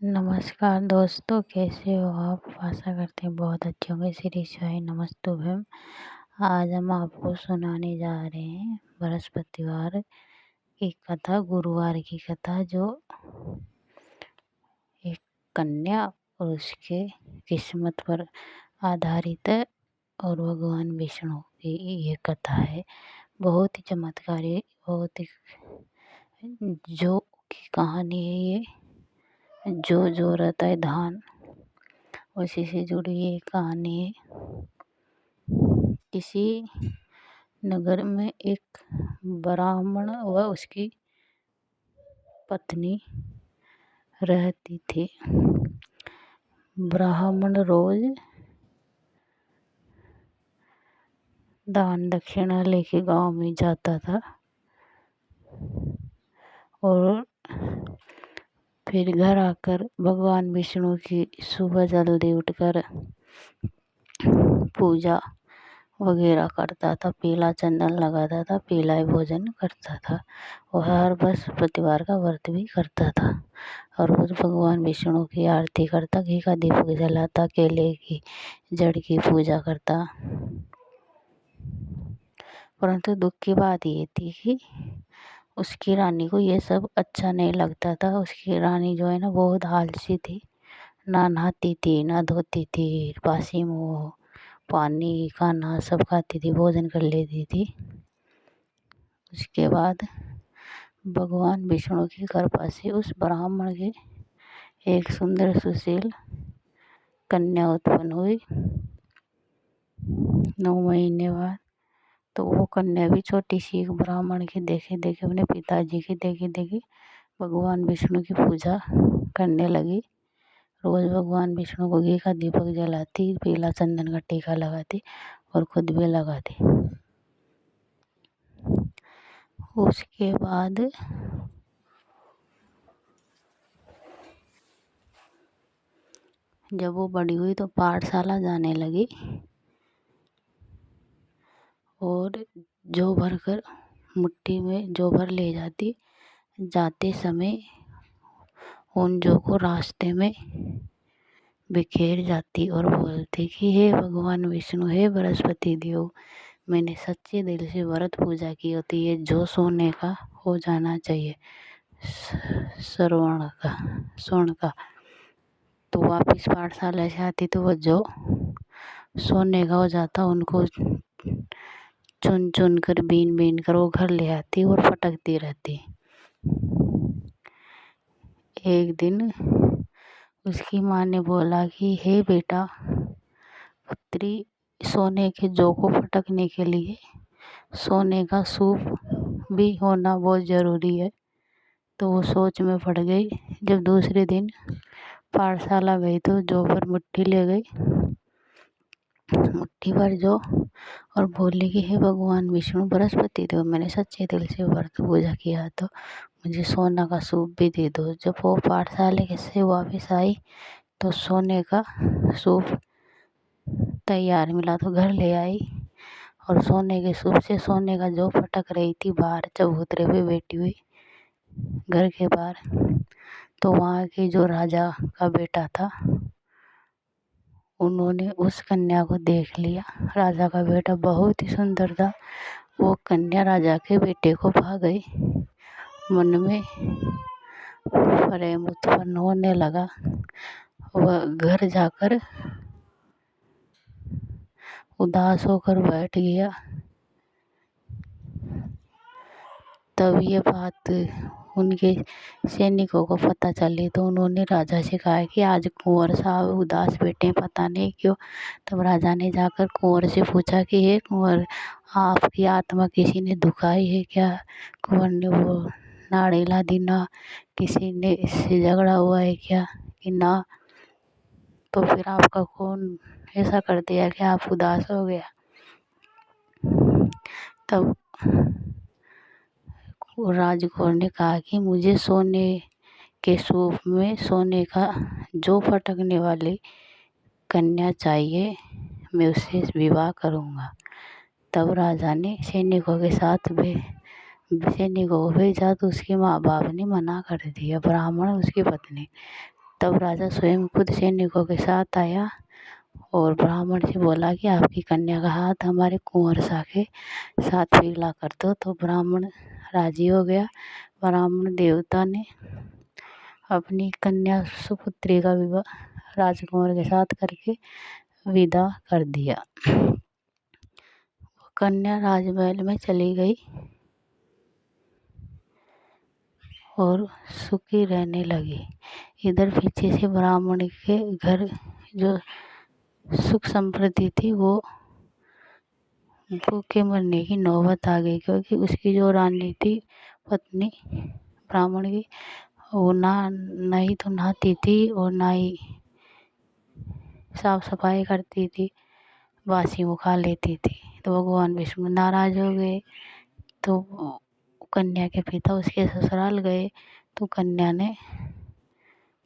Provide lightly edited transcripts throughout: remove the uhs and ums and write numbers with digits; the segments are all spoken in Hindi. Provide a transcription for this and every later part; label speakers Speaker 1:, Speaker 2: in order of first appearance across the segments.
Speaker 1: नमस्कार दोस्तों, कैसे हो आप? आशा करते हैं बहुत अच्छे होंगे। श्री साई नमस्तुभ्यम। आज हम आपको सुनाने जा रहे हैं बृहस्पतिवार की कथा, गुरुवार की कथा, जो एक कन्या और उसके किस्मत पर आधारित है और भगवान विष्णु की ये कथा है। बहुत ही चमत्कारी, बहुत ही जो की कहानी है ये। जो रहता है धान, उसी से जुड़ी ये कहानी है। किसी नगर में एक ब्राह्मण व उसकी पत्नी रहती थी। ब्राह्मण रोज दान दक्षिणा लेके गांव में जाता था और फिर घर आकर भगवान विष्णु की सुबह जल्दी उठकर पूजा वगैरह करता था, पीला चंदन लगाता था, पीला ही भोजन करता था और हर बृहस्पतिवार का व्रत भी करता था और रोज भगवान विष्णु की आरती करता, घी का दीपक जलाता, केले की जड़ की पूजा करता। परंतु दुख की बात ये थी कि उसकी रानी को ये सब अच्छा नहीं लगता था। उसकी रानी जो है ना, बहुत आलसी थी, ना नहाती थी, ना धोती थी, बासी मुँह पानी खाना सब खाती थी, भोजन कर लेती थी। उसके बाद भगवान विष्णु की कृपा से उस ब्राह्मण के एक सुंदर सुशील कन्या उत्पन्न हुई। 9 महीने बाद तो वो कन्या भी छोटी सी एक ब्राह्मण की देखे देखे, अपने पिताजी की देखे देखे भगवान विष्णु की पूजा करने लगी। रोज भगवान विष्णु को घी का दीपक जलाती, पीला चंदन का टीका लगाती और खुद भी लगाती। उसके बाद जब वो बड़ी हुई तो पाठशाला जाने लगी और जौ भरकर मुट्ठी में जौ भर ले जाती। जाते समय उन जौ को रास्ते में बिखेर जाती और बोलती कि हे भगवान विष्णु, हे बृहस्पति देव, मैंने सच्चे दिल से व्रत पूजा की होती, ये जौ सोने का हो जाना चाहिए, स्वर्ण का। तो वापिस पाठशाला से आती तो वो जौ सोने का हो जाता। उनको चुन चुन कर, बीन बीन कर वो घर ले आती और फटकती रहती। एक दिन उसकी माँ ने बोला कि हे बेटा, पुत्री, सोने के जौ को फटकने के लिए सोने का सूप भी होना बहुत ज़रूरी है। तो वो सोच में पड़ गई। जब दूसरे दिन पाठशाला गई तो जौ भर मुट्ठी ले गई, मुट्ठी भर जौ, और बोली कि हे भगवान विष्णु, बृहस्पति देव, मैंने सच्चे दिल से व्रत पूजा किया तो मुझे सोना का सूप भी दे दो। जब वो पाठशाला से वापस आई तो सोने का सूप तैयार मिला तो घर ले आई और सोने के सूप से सोने का जौ फटक रही थी बाहर चबूतरे पे बैठी हुई घर के बाहर। तो वहाँ के जो राजा का बेटा था, उन्होंने उस कन्या को देख लिया। राजा का बेटा बहुत ही सुंदर था। वो कन्या राजा के बेटे को भा गई। मन में प्रेम उत्पन्न होने लगा। वह घर जाकर उदास होकर बैठ गया। तब ये बात उनके सैनिकों को पता चली तो उन्होंने राजा से कहा कि आज कुंवर साहब उदास बैठे, पता नहीं क्यों। तब राजा ने जाकर कुंवर से पूछा कि हे कुंवर, आपकी आत्मा किसी ने दुखाई है क्या? कुंवर ने वो नाड़ेला दी, ना किसी ने इससे झगड़ा हुआ है क्या? कि ना। तो फिर आपका कौन ऐसा कर दिया कि आप उदास हो गया? तब राजकुमार ने कहा कि मुझे सोने के सूप में सोने का जौ फटकने वाली कन्या चाहिए, मैं उससे विवाह करूँगा। तब राजा ने सैनिकों के साथ सैनिकों को भेजा तो उसके माँ बाप ने मना कर दिया, ब्राह्मण उसकी पत्नी। तब राजा स्वयं खुद सैनिकों के साथ आया और ब्राह्मण से बोला कि आपकी कन्या का हाथ हमारे कुंवर शाह के साथ पिघला कर दो। तो ब्राह्मण राजी हो गया। ब्राह्मण देवता ने अपनी कन्या सुपुत्री का विवाह राजकुमार के साथ करके विदा कर दिया। कन्या राजमहल में चली गई और सुखी रहने लगी। इधर पीछे से ब्राह्मण के घर जो सुख समृद्धि थी वो भूखे मरने की नौबत आ गई, क्योंकि उसकी जो रानी थी पत्नी ब्राह्मण की, वो ना ही तो नहाती थी और ना ही साफ सफाई करती थी, बासी मुँह खा लेती थी। तो भगवान विष्णु नाराज हो गए। तो कन्या के पिता उसके ससुराल गए। तो कन्या ने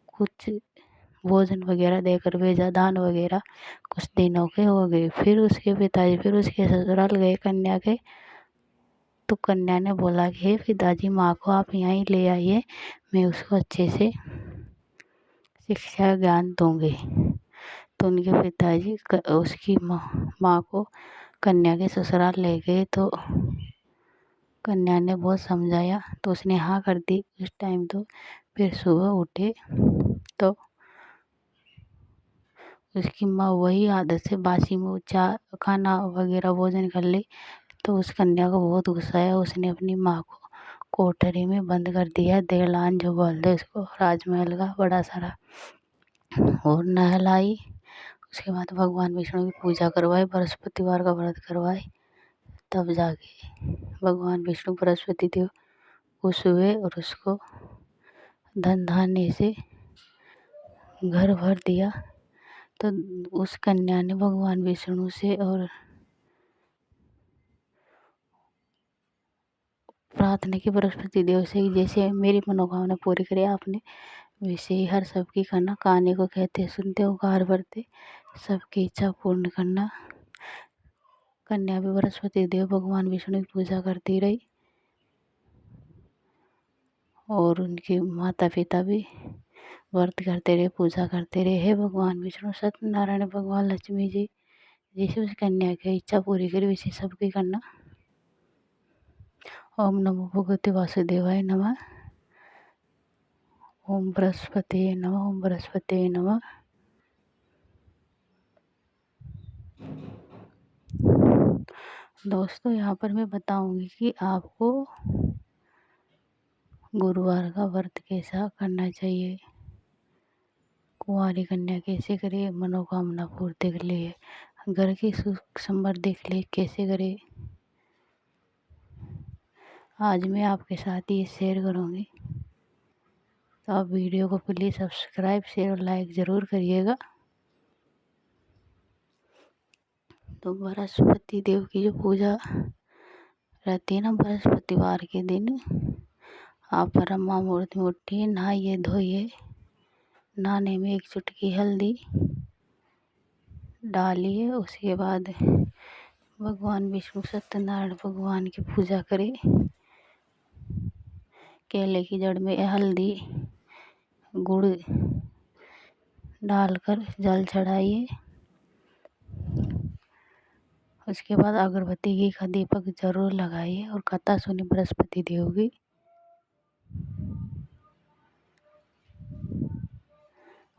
Speaker 1: कुछ भोजन वगैरह देकर भेजा, दान वगैरह। कुछ दिनों के हो गए, फिर उसके पिताजी फिर उसके ससुराल गए कन्या के। तो कन्या ने बोला कि हे पिताजी, माँ को आप यहाँ ही ले आइए, मैं उसको अच्छे से शिक्षा ज्ञान दूंगी। तो उनके पिताजी उसकी माँ को कन्या के ससुराल ले गए। तो कन्या ने बहुत समझाया तो उसने हाँ कर दी उस टाइम। तो फिर सुबह उठे तो उसकी माँ वही आदत से बासी मुँह खाना वगैरह भोजन कर ली। तो उस कन्या को बहुत गुस्सा आया। उसने अपनी माँ को कोठरी में बंद कर दिया, देहलान जो बोलते हैं उसको, राजमहल का बड़ा सारा, और नहलाई। उसके बाद भगवान विष्णु की पूजा करवाई, बृहस्पतिवार का व्रत करवाए। तब जाके भगवान विष्णु बृहस्पति देव खुश हुए और उसको धन धान्य से घर भर दिया। तो उस कन्या ने भगवान विष्णु से और प्रार्थना की बृहस्पति देव से, जैसे मेरी मनोकामना पूरी करे आपने, वैसे ही हर सबकी करना। कहानी को कहते सुनते उकार भरते, सबकी इच्छा पूर्ण करना। कन्या भी बृहस्पति देव भगवान विष्णु की पूजा करती रही और उनके माता पिता भी व्रत करते रहे, पूजा करते रहे। हे भगवान विष्णु सत्यनारायण भगवान लक्ष्मी जी, जैसे उस कन्या की इच्छा पूरी करी वैसे सबकी करना। ओम नमो भगवते वासुदेवाय नमः। ओम बृहस्पति नमः। ओम बृहस्पति नमः। दोस्तों, यहाँ पर मैं बताऊंगी कि आपको गुरुवार का व्रत कैसा करना चाहिए, कुंवारी कन्या कैसे करे मनोकामना पूर्ति के लिए, घर की सुख समृद्धि के लिए कैसे करे, आज मैं आपके साथ ये शेयर करूँगी। तो आप वीडियो को प्लीज़ सब्सक्राइब, शेयर और लाइक ज़रूर करिएगा। तो बृहस्पति देव की जो पूजा रहती है ना, बृहस्पतिवार के दिन आप ब्रह्मा मुहूर्त में उठिए, नहाइए धोइए। नहाने में एक चुटकी हल्दी डालिए। उसके बाद भगवान विष्णु सत्यनारायण भगवान की पूजा करें। केले की जड़ में हल्दी गुड़ डालकर जल चढ़ाइए। उसके बाद अगरबत्ती घी का दीपक जरूर लगाइए और कथा सुनिए बृहस्पति देव की।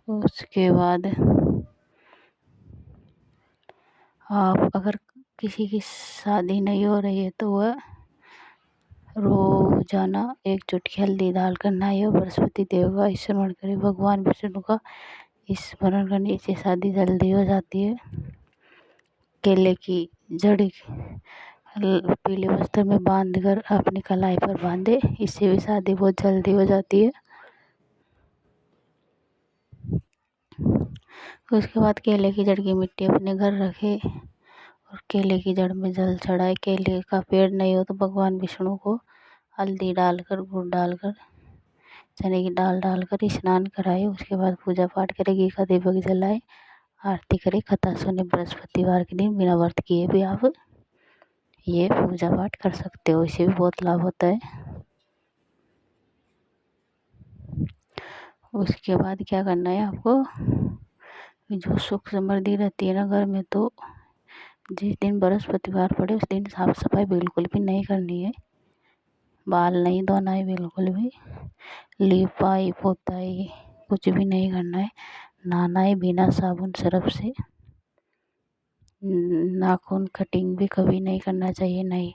Speaker 1: उसके बाद आप अगर किसी की शादी नहीं हो रही है तो वह रोजाना एक चुटकी हल्दी डालकर नहाइए, बृहस्पति देव का स्मरण करें, भगवान विष्णु का स्मरण करने से शादी जल्दी हो जाती है। केले की जड़ पीले वस्त्र में बांधकर अपनी कलाई पर बांधे, इससे भी शादी बहुत जल्दी हो जाती है। उसके बाद केले की जड़ की मिट्टी अपने घर रखे और केले की जड़ में जल चढ़ाए। केले का पेड़ नहीं हो तो भगवान विष्णु को हल्दी डालकर, गुड़ डालकर, चने की दाल डालकर स्नान कराए। उसके बाद पूजा पाठ करे, घी का दीपक जलाए, आरती करे, कथा सुने। बृहस्पतिवार के दिन बिना व्रत किए भी आप ये पूजा पाठ कर सकते हो, इससे भी बहुत लाभ होता है। उसके बाद क्या करना है आपको, जो सुख समृद्धि रहती है ना घर में, तो जिस दिन बृहस्पतिवार पड़े उस दिन साफ सफाई बिल्कुल भी नहीं करनी है, बाल नहीं धोना है बिल्कुल भी, लिपाई पोताई कुछ भी नहीं करना है, नहाना है बिना साबुन सरफ से, नाखून कटिंग भी कभी नहीं करना चाहिए, नहीं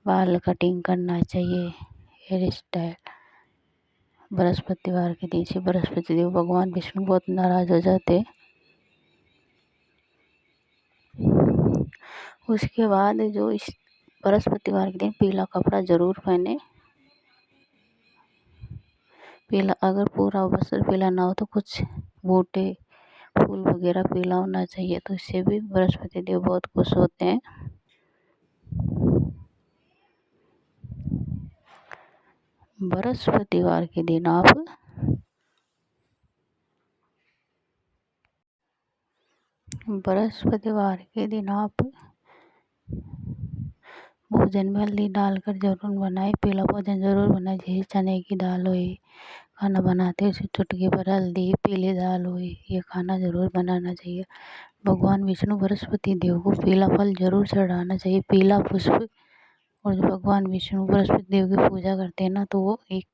Speaker 1: बाल कटिंग करना चाहिए, हेयर स्टाइल। बृहस्पतिवार के दिन से बृहस्पति देव भगवान विष्णु बहुत नाराज हो जाते। उसके बाद जो इस बृहस्पतिवार के दिन पीला कपड़ा जरूर पहने, पीला, अगर पूरा वस्त्र पीला ना हो तो कुछ बूटे फूल वगैरह पीला होना चाहिए, तो इससे भी बृहस्पति देव बहुत खुश होते हैं। बृहस्पतिवार के दिन आप भोजन में हल्दी डालकर जरूर बनाए, पीला भोजन जरूर बनाए, जैसे चने की दाल हुई, खाना बनाते हैं चुटकी भर हल्दी, पीली दाल हुई, ये खाना जरूर बनाना चाहिए। भगवान विष्णु बृहस्पति देव को पीला फल जरूर चढ़ाना चाहिए, पीला पुष्प। और जब भगवान विष्णु बृहस्पति देव की पूजा करते हैं ना, तो वो एक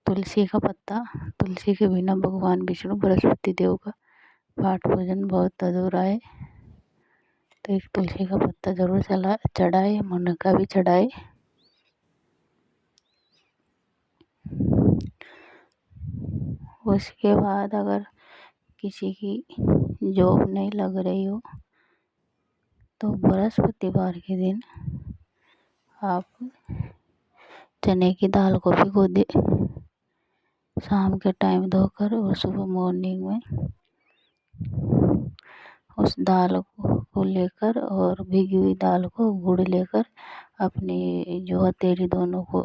Speaker 1: तुलसी का पत्ता, तुलसी के बिना भगवान विष्णु बृहस्पति देव का पाठ पूजन बहुत अधूरा है, तो एक तुलसी का पत्ता जरूर चढ़ाए, मुनक्का भी चढ़ाए। उसके बाद अगर किसी की जॉब नहीं लग रही हो, तो बृहस्पतिवार के दिन आप चने की दाल को भिगो दे, शाम के टाइम धोकर, और सुबह मॉर्निंग में उस दाल को लेकर, और भिगी हुई दाल को गुड़ लेकर, अपनी जो हथेली दोनों को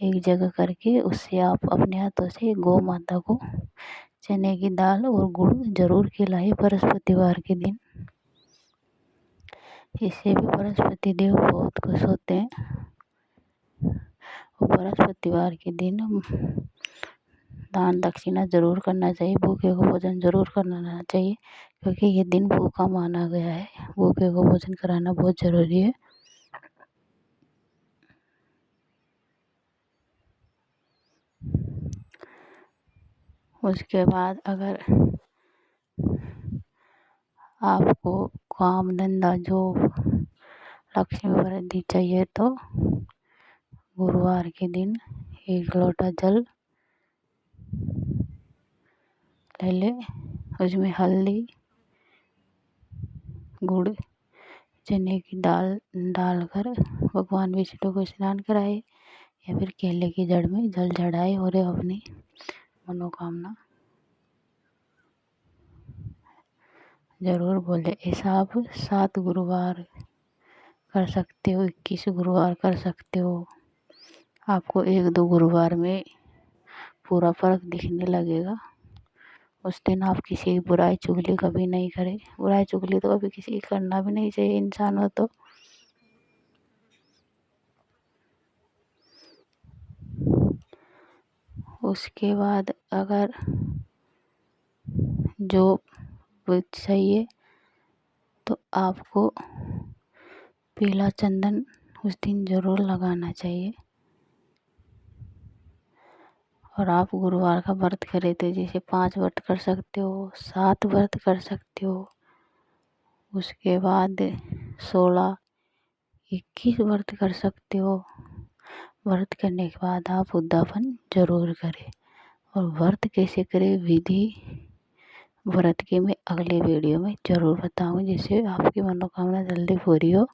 Speaker 1: एक जगह करके, उससे आप अपने हाथों से गौ माता को चने की दाल और गुड़ जरूर खिलाए बृहस्पतिवार के दिन। इससे भी बृहस्पति देव बहुत खुश होते हैं। और बृहस्पतिवार के दिन दान दक्षिणा जरूर करना चाहिए, भूखे को भोजन जरूर करना चाहिए, क्योंकि ये दिन भूखा माना गया है, भूखे को भोजन कराना बहुत ज़रूरी है। उसके बाद अगर आपको काम धंधा जॉब लक्ष्मी वृद्धि चाहिए, तो गुरुवार के दिन 1 लोटा जल ले ले, उसमें हल्दी, गुड़, चने की दाल डालकर भगवान विष्णु को स्नान कराए, या फिर केले की जड़ में जल चढ़ाए, और अपनी मनोकामना जरूर बोले। ऐसा आप 7 गुरुवार कर सकते हो, 21 गुरुवार कर सकते हो। आपको 1-2 गुरुवार में पूरा फर्क दिखने लगेगा। उस दिन आप किसी की बुराई चुगली कभी नहीं करें, बुराई चुगली तो कभी किसी की करना भी नहीं चाहिए, इंसान हो तो। उसके बाद अगर जॉब चाहिए, तो आपको पीला चंदन उस दिन जरूर लगाना चाहिए। और आप गुरुवार का व्रत करे तो जैसे 5 व्रत कर सकते हो, 7 व्रत कर सकते हो। उसके बाद 16, 21 व्रत कर सकते हो। व्रत करने के बाद आप उद्यापन जरूर करें। और व्रत कैसे करें, विधि व्रत की मैं अगले वीडियो में ज़रूर बताऊँ, जिससे आपकी मनोकामना जल्दी पूरी हो।